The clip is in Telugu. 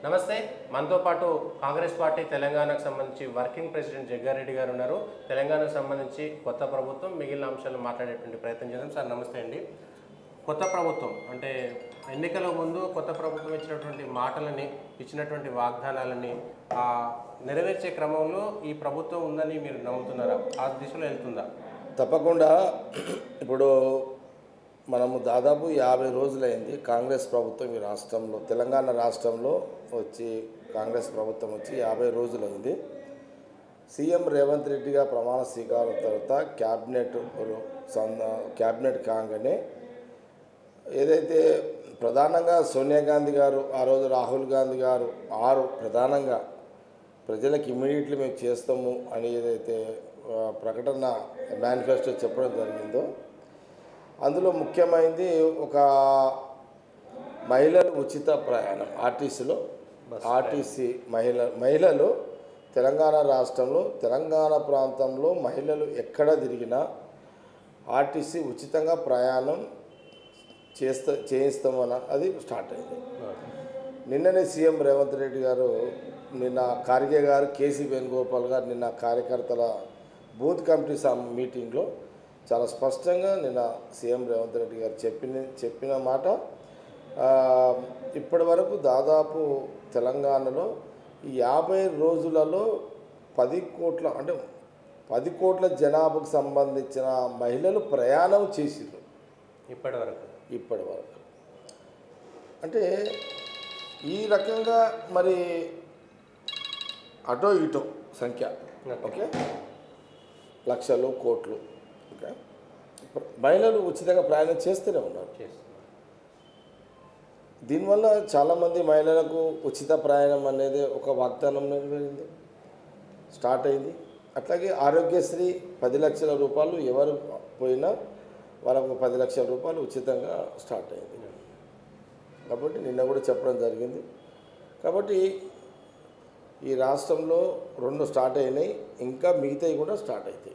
నమస్తే. మనతో పాటు కాంగ్రెస్ పార్టీ తెలంగాణకు సంబంధించి వర్కింగ్ ప్రెసిడెంట్ జగ్గారెడ్డి గారు ఉన్నారు. తెలంగాణకు సంబంధించి కొత్త ప్రభుత్వం మిగిలిన అంశాలను మాట్లాడేటువంటి ప్రయత్నం చేద్దాం. సార్ నమస్తే అండి. కొత్త ప్రభుత్వం అంటే ఎన్నికల ముందు కొత్త ప్రభుత్వం ఇచ్చినటువంటి వాగ్దానాలని నెరవేర్చే క్రమంలో ఈ ప్రభుత్వం ఉందని మీరు నమ్ముతున్నారా? ఆ దిశలో వెళ్తుందా? తప్పకుండా. ఇప్పుడు మనము దాదాపు 50 రోజులైంది కాంగ్రెస్ ప్రభుత్వం ఈ రాష్ట్రంలో, తెలంగాణ రాష్ట్రంలో వచ్చి కాంగ్రెస్ ప్రభుత్వం వచ్చి 50 రోజులైంది. సీఎం రేవంత్ రెడ్డిగా ప్రమాణ స్వీకారం తర్వాత క్యాబినెట్ కాగానే ఏదైతే ప్రధానంగా సోనియా గాంధీ గారు, ఆ రోజు రాహుల్ గాంధీ గారు ప్రధానంగా ప్రజలకు ఇమ్మీడియట్లీ మేము చేస్తాము అని ఏదైతే ప్రకటన మేనిఫెస్టో చెప్పడం జరిగిందో అందులో ముఖ్యమైనది ఒక మహిళలు ఉచిత ప్రయాణం ఆర్టీసీ మహిళలు తెలంగాణ రాష్ట్రంలో, తెలంగాణ ప్రాంతంలో మహిళలు తిరిగినా ఆర్టీసీ ఉచితంగా ప్రయాణం చేయిస్తామని అది స్టార్ట్ అయింది. నిన్ననే సీఎం రేవంత్ రెడ్డి గారు, నిన్న ఖార్గే గారు, కేసీ వేణుగోపాల్ గారు నిన్న కార్యకర్తల బూత్ కమిటీ మీటింగ్లో చాలా స్పష్టంగా నిన్న సీఎం రేవంత్ రెడ్డి గారు చెప్పిన మాట, ఇప్పటి వరకు దాదాపు తెలంగాణలో ఈ 50 రోజులలో 10 కోట్ల జనాభాకు సంబంధించిన మహిళలు ప్రయాణం చేసిర్రు ఇప్పటి వరకు. అంటే ఈ రకంగా మరి అటో ఇటో సంఖ్య ఓకే, లక్షలు కోట్లు ఓకే, మహిళలు ఉచితంగా ప్రయాణం చేస్తూనే ఉన్నారు. దీనివల్ల చాలామంది మహిళలకు ఉచిత ప్రయాణం అనేది ఒక వాగ్దానం నెరవేరింది, స్టార్ట్ అయింది. అట్లాగే ఆరోగ్యశ్రీ 10 లక్షల రూపాయలు ఎవరు పోయినా వాళ్ళకు 10 లక్షల రూపాయలు ఉచితంగా స్టార్ట్ అయింది. కాబట్టి నిన్న కూడా చెప్పడం జరిగింది. కాబట్టి ఈ రాష్ట్రంలో 2 స్టార్ట్ అయినాయి, ఇంకా మిగతాయి కూడా స్టార్ట్ అవుతాయి.